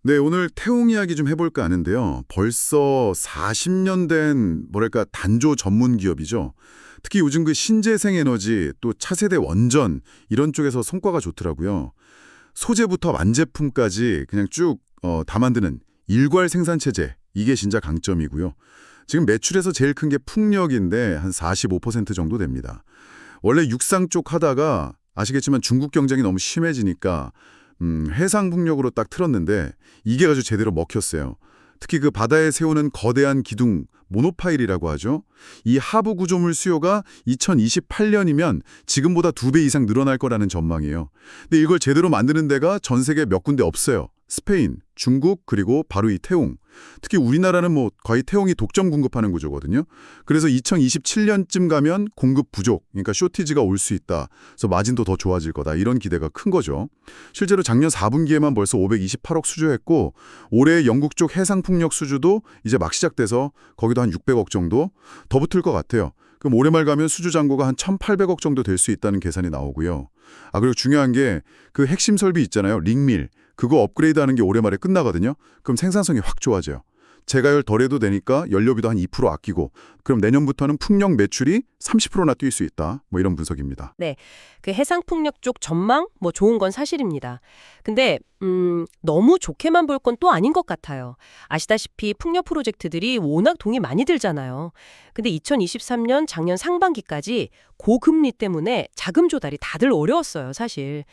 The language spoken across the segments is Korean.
네, 오늘 태웅 이야기 좀 해볼까 하는데요. 벌써 40년 된 뭐랄까 단조 전문 기업이죠. 특히 요즘 그 신재생 에너지 또 차세대 원전 이런 쪽에서 성과가 좋더라고요. 소재부터 완제품까지 그냥 쭉 다 만드는 일괄 생산 체제 이게 진짜 강점이고요. 지금 매출에서 제일 큰 게 풍력인데 한 45% 정도 됩니다. 원래 육상 쪽 하다가 아시겠지만 중국 경쟁이 너무 심해지니까 해상 풍력으로 딱 틀었는데 이게 아주 제대로 먹혔어요. 특히 그 바다에 세우는 거대한 기둥, 모노파일이라고 하죠. 이 하부 구조물 수요가 2028년이면 지금보다 2배 이상 늘어날 거라는 전망이에요. 근데 이걸 제대로 만드는 데가 전 세계 몇 군데 없어요. 스페인, 중국, 그리고 바로 이 태웅. 특히 우리나라는 뭐 거의 태웅이 독점 공급하는 구조거든요. 그래서 2027년쯤 가면 공급 부족, 그러니까 쇼티지가 올 수 있다. 그래서 마진도 더 좋아질 거다. 이런 기대가 큰 거죠. 실제로 작년 4분기에만 벌써 528억 수주했고 올해 영국 쪽 해상풍력 수주도 이제 막 시작돼서 거기도 한 600억 정도 더 붙을 것 같아요. 그럼 올해 말 가면 수주 잔고가 한 1,800억 정도 될 수 있다는 계산이 나오고요. 그리고 중요한 게 그 핵심 설비 있잖아요. 링밀. 그거 업그레이드하는 게 올해 말에 끝나거든요. 그럼 생산성이 확 좋아져요. 재가열 덜해도 되니까 연료비도 한 2% 아끼고 그럼 내년부터는 풍력 매출이 30%나 뛸 수 있다. 뭐 이런 분석입니다. 네, 그 해상풍력 쪽 전망 뭐 좋은 건 사실입니다. 근데 너무 좋게만 볼 건 또 아닌 것 같아요. 아시다시피 풍력 프로젝트들이 워낙 돈이 많이 들잖아요. 근데 2023년 작년 상반기까지 고금리 때문에 자금 조달이 다들 어려웠어요, 사실.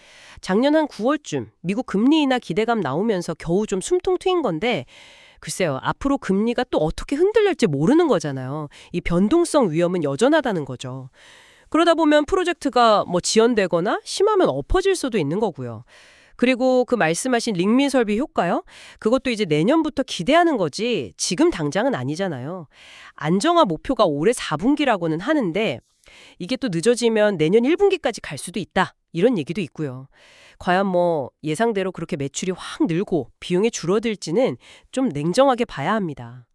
작년 한 9월쯤 미국 금리 인하 기대감 나오면서 겨우 좀 숨통 트인 건데 글쎄요, 앞으로 금리가 또 어떻게 흔들릴지 모르는 거잖아요. 이 변동성 위험은 여전하다는 거죠. 그러다 보면 프로젝트가 뭐 지연되거나 심하면 엎어질 수도 있는 거고요. 그리고 그 말씀하신 링민 설비 효과요? 그것도 이제 내년부터 기대하는 거지 지금 당장은 아니잖아요. 안정화 목표가 올해 4분기라고는 하는데 이게 또 늦어지면 내년 1분기까지 갈 수도 있다. 이런 얘기도 있고요. 과연 뭐 예상대로 그렇게 매출이 확 늘고 비용이 줄어들지는 좀 냉정하게 봐야 합니다.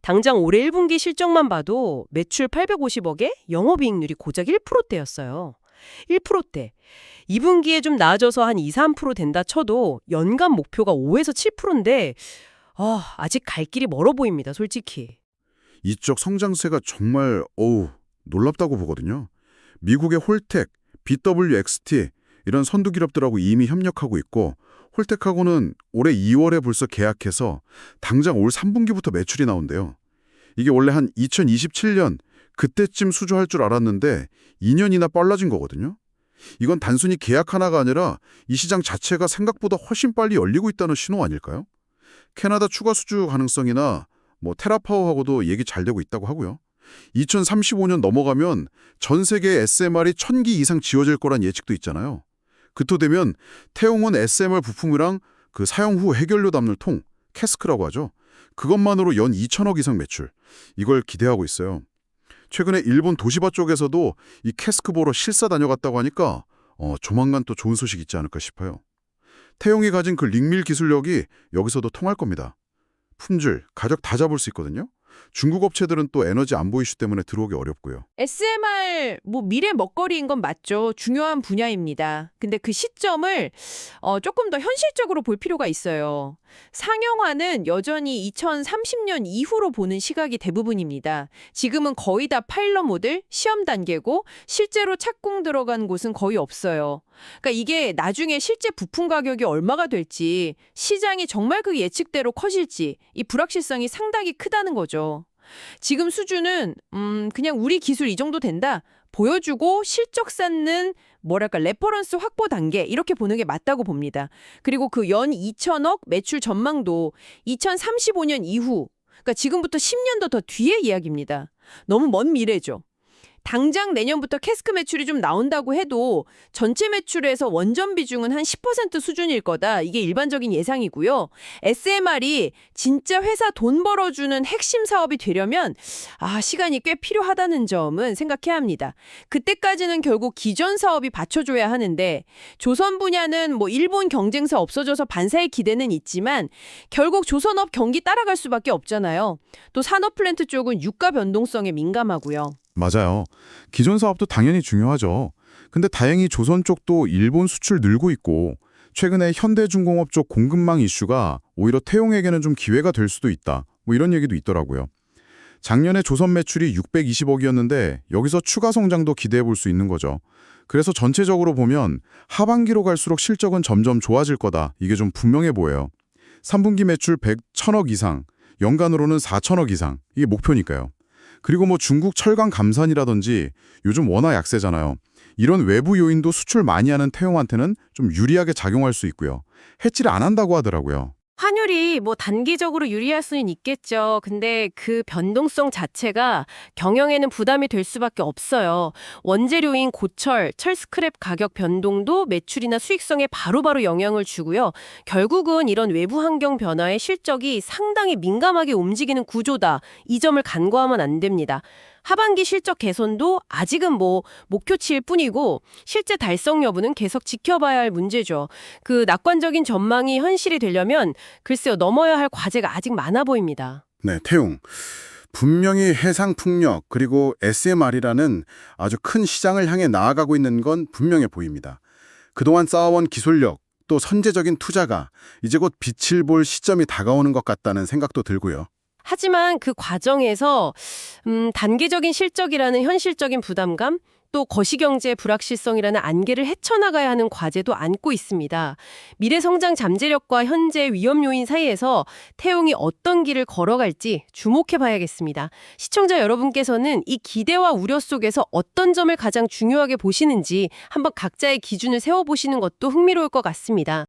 당장 올해 1분기 실적만 봐도 매출 850억에 영업이익률이 고작 1%대였어요. 1%대. 2분기에 좀 나아져서 한 2, 3% 된다 쳐도 연간 목표가 5에서 7%인데 아직 갈 길이 멀어 보입니다, 솔직히. 이쪽 성장세가 정말 놀랍다고 보거든요. 미국의 홀텍, BWXT 이런 선두 기업들하고 이미 협력하고 있고 홀텍하고는 올해 2월에 벌써 계약해서 당장 올 3분기부터 매출이 나온대요. 이게 원래 한 2027년 그때쯤 수주할 줄 알았는데 2년이나 빨라진 거거든요. 이건 단순히 계약 하나가 아니라 이 시장 자체가 생각보다 훨씬 빨리 열리고 있다는 신호 아닐까요? 캐나다 추가 수주 가능성이나 뭐 테라파워하고도 얘기 잘 되고 있다고 하고요. 2035년 넘어가면 전 세계 SMR이 1,000기 이상 지어질 거란 예측도 있잖아요. 그토되면 태용은 SMR 부품이랑 그 사용 후 해결료 담는 통, 캐스크라고 하죠. 그것만으로 연 2천억 이상 매출. 이걸 기대하고 있어요. 최근에 일본 도시바 쪽에서도 이 캐스크 보러 실사 다녀갔다고 하니까 조만간 또 좋은 소식 있지 않을까 싶어요. 태용이 가진 그 링밀 기술력이 여기서도 통할 겁니다. 품질, 가격 다 잡을 수 있거든요. 중국 업체들은 또 에너지 안보 이슈 때문에 들어오기 어렵고요. SMR 뭐 미래 먹거리인 건 맞죠. 중요한 분야입니다. 근데 그 시점을 조금 더 현실적으로 볼 필요가 있어요. 상용화는 여전히 2030년 이후로 보는 시각이 대부분입니다. 지금은 거의 다 파일럿 모델, 시험 단계고 실제로 착공 들어간 곳은 거의 없어요. 그러니까 이게 나중에 실제 부품 가격이 얼마가 될지, 시장이 정말 그 예측대로 커질지 이 불확실성이 상당히 크다는 거죠. 지금 수준은 그냥 우리 기술 이 정도 된다. 보여주고 실적 쌓는 뭐랄까 레퍼런스 확보 단계 이렇게 보는 게 맞다고 봅니다. 그리고 그 연 2천억 매출 전망도 2035년 이후 그러니까 지금부터 10년도 더 뒤의 이야기입니다. 너무 먼 미래죠. 당장 내년부터 캐스크 매출이 좀 나온다고 해도 전체 매출에서 원전 비중은 한 10% 수준일 거다. 이게 일반적인 예상이고요. SMR이 진짜 회사 돈 벌어주는 핵심 사업이 되려면 시간이 꽤 필요하다는 점은 생각해야 합니다. 그때까지는 결국 기존 사업이 받쳐줘야 하는데 조선 분야는 뭐 일본 경쟁사 없어져서 반사의 기대는 있지만 결국 조선업 경기 따라갈 수밖에 없잖아요. 또 산업 플랜트 쪽은 유가 변동성에 민감하고요. 맞아요. 기존 사업도 당연히 중요하죠. 근데 다행히 조선 쪽도 일본 수출 늘고 있고 최근에 현대중공업 쪽 공급망 이슈가 오히려 태용에게는 좀 기회가 될 수도 있다. 뭐 이런 얘기도 있더라고요. 작년에 조선 매출이 620억이었는데 여기서 추가 성장도 기대해 볼 수 있는 거죠. 그래서 전체적으로 보면 하반기로 갈수록 실적은 점점 좋아질 거다. 이게 좀 분명해 보여요. 3분기 매출 100억 이상, 연간으로는 4천억 이상. 이게 목표니까요. 그리고 뭐 중국 철강 감산이라든지 요즘 워낙 약세잖아요. 이런 외부 요인도 수출 많이 하는 태용한테는 좀 유리하게 작용할 수 있고요. 해치를 안 한다고 하더라고요. 환율이 뭐 단기적으로 유리할 수는 있겠죠. 근데 그 변동성 자체가 경영에는 부담이 될 수밖에 없어요. 원재료인 고철, 철 스크랩 가격 변동도 매출이나 수익성에 바로바로 영향을 주고요. 결국은 이런 외부 환경 변화에 실적이 상당히 민감하게 움직이는 구조다. 이 점을 간과하면 안 됩니다. 하반기 실적 개선도 아직은 뭐 목표치일 뿐이고 실제 달성 여부는 계속 지켜봐야 할 문제죠. 그 낙관적인 전망이 현실이 되려면 글쎄요, 넘어야 할 과제가 아직 많아 보입니다. 네, 태용. 분명히 해상풍력 그리고 SMR이라는 아주 큰 시장을 향해 나아가고 있는 건 분명해 보입니다. 그동안 쌓아온 기술력, 또 선제적인 투자가 이제 곧 빛을 볼 시점이 다가오는 것 같다는 생각도 들고요. 하지만 그 과정에서 단기적인 실적이라는 현실적인 부담감, 또 거시경제의 불확실성이라는 안개를 헤쳐나가야 하는 과제도 안고 있습니다. 미래 성장 잠재력과 현재 위험 요인 사이에서 태용이 어떤 길을 걸어갈지 주목해 봐야겠습니다. 시청자 여러분께서는 이 기대와 우려 속에서 어떤 점을 가장 중요하게 보시는지 한번 각자의 기준을 세워보시는 것도 흥미로울 것 같습니다.